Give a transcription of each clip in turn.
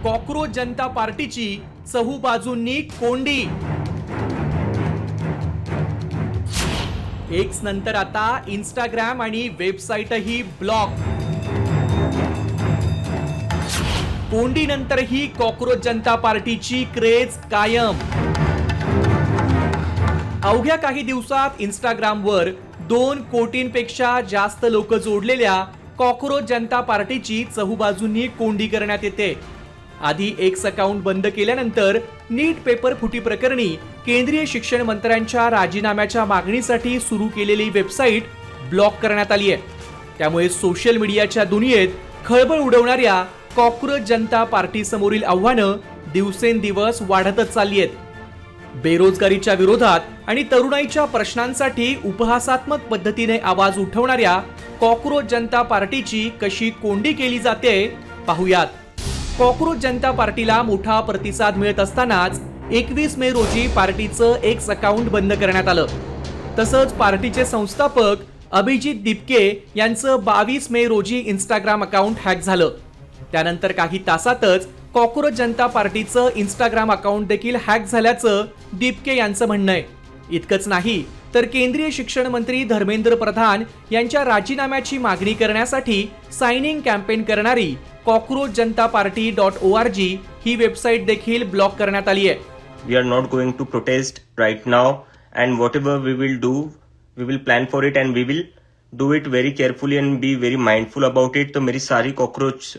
Cockroach जनता पार्टीची चहूबाजूंनी कोंडी। X नंतर आता इंस्टाग्राम आणि वेबसाईटही ब्लॉक। कोंडी नंतरही कॉकरोच जनता पार्टीची क्रेज कायम। अवघ्या काही दिवसात इंस्टाग्रामवर 2 कोटींपेक्षा जास्त लोक जोडलेल्या कॉकरोच जनता पार्टीची चहूबाजूंनी कोंडी करण्यात येते। आधी एक्स अकाउंट बंद केल्यानंतर नीट पेपर फुटी प्रकरणी केंद्रीय शिक्षण मंत्र्यांच्या राजीनाम्याच्या मागणीसाठी सुरू केलेली वेबसाईट ब्लॉक करण्यात आली आहे। त्यामुळे सोशल मीडियाच्या दुनियेत खळबळ उडवणाऱ्या कॉकरोच जनता पार्टी समोरील आव्हानं दिवसेंदिवस वाढतच चालली आहेत। बेरोजगारीच्या विरोधात आणि तरुणाईच्या प्रश्नांसाठी उपहासात्मक पद्धतीने आवाज उठवणाऱ्या कॉकरोच जनता पार्टीची कशी कोंडी केली जाते पाहूयात। कॉकरोच जनता पार्टीला मोठा प्रतिसाद मिळत असतानाच 21 मे रोजी पार्टीचं एक्स अकाउंट बंद करण्यात आलं। तसंच पार्टीचे संस्थापक अभिजित दिपके यांचं 22 मे रोजी इंस्टाग्राम अकाउंट हॅक झालं। त्यानंतर काही तासातच कॉकरोच जनता पार्टीचं इंस्टाग्राम अकाउंट देखील हॅक झाल्याचं दिपके यांचं म्हणणं आहे। इतकंच नाही तर केंद्रीय शिक्षण मंत्री धर्मेंद्र प्रधान यांच्या राजीनाम्याची मागणी करण्यासाठी साइनिंग कॅम्पेन करणारी कॉकरोच जनता पार्टी .org ही वेबसाईट देखील ब्लॉक करण्यात आली आहे। We are not going to protest right now, and whatever we will do, we will plan for it and we will do it very carefully and be very mindful about it। तो मेरी सारी cockroach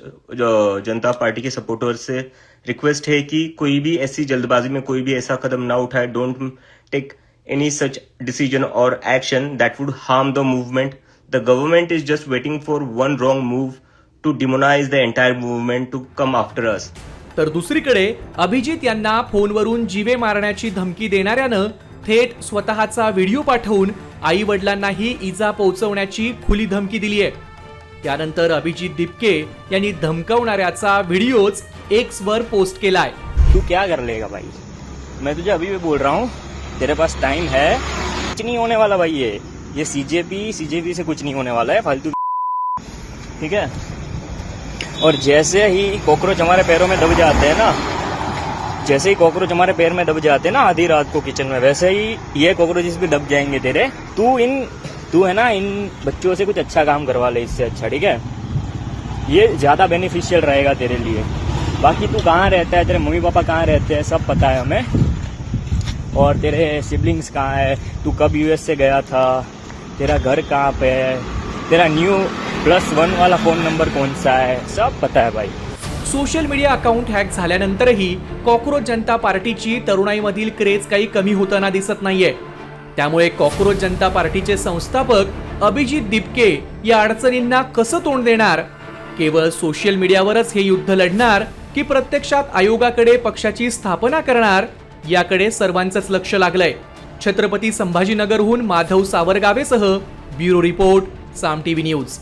जनता party के supporters से request है कि कोई भी ऐसी जल्दबाजी में कोई भी ऐसा कदम ना उठाए। Don't take any such decision or action that would harm the movement। The government is just waiting for one wrong move to demonize the entire movement to come after us। तर दुसरीकडे अभिजित यांना फोनवरून जीवे मारण्याची धमकी देणाऱ्यानं थेट स्वतःचा व्हिडिओ पाठवून आई वडिलांनाही इजा पोहोचवण्याची खुली धमकी दिली आहे। त्यानंतर अभिजित दिपके यांनी धमकावणाऱ्याचा व्हिडिओच एक्स वर पोस्ट केलाय। तू क्या कर लेगा भाई, मैं तुझे अभी भी बोल रहा हूँ, तेरे पास टाइम है, कुछ नहीं होने वाला भाई। ये सीजेपी से कुछ नहीं होने वाला है, फालतू ठीक है। और जैसे ही कॉकरोच हमारे पैरों में दब जाते हैं ना, जैसे ही कॉकरोच हमारे पैर में दब जाते हैं ना आधी रात को किचन में, वैसे ही ये कॉकरोचेस भी दब जाएंगे तेरे। तू है ना इन बच्चों से कुछ अच्छा काम करवा ले इससे अच्छा, ठीक है। ये ज्यादा बेनिफिशियल रहेगा तेरे लिए। बाकी तू कहाँ रहता है, तेरे मम्मी पापा कहाँ रहते हैं सब पता है हमें, और तेरे सिबलिंग्स कहाँ है, तू कब यूएस से गया था, तेरा घर कहाँ पे है, तेरा न्यू +1 वाला फोन नंबर कौन सा है, सब पता है भाई। सोशल मीडिया अकाउंट हॅक झाल्यानंतरही कॉकरोच जनता पार्टीची तरुणाईमधील क्रेज काही कमी होताना दिसत नाहीये। त्यामुळे कॉकरोच जनता पार्टीचे संस्थापक अभिजित दिपके या अडचणींना कसं तोंड देणार? केवळ सोशल मीडियावरच हे युद्ध लढणार की प्रत्यक्षात आयोगाकडे पक्षाची स्थापना करणार, याकडे सर्वांचंच लक्ष लागलंय। छत्रपती संभाजीनगरहून माधव सावरगावेसह ब्युरो रिपोर्ट, साम टीव्ही न्यूज।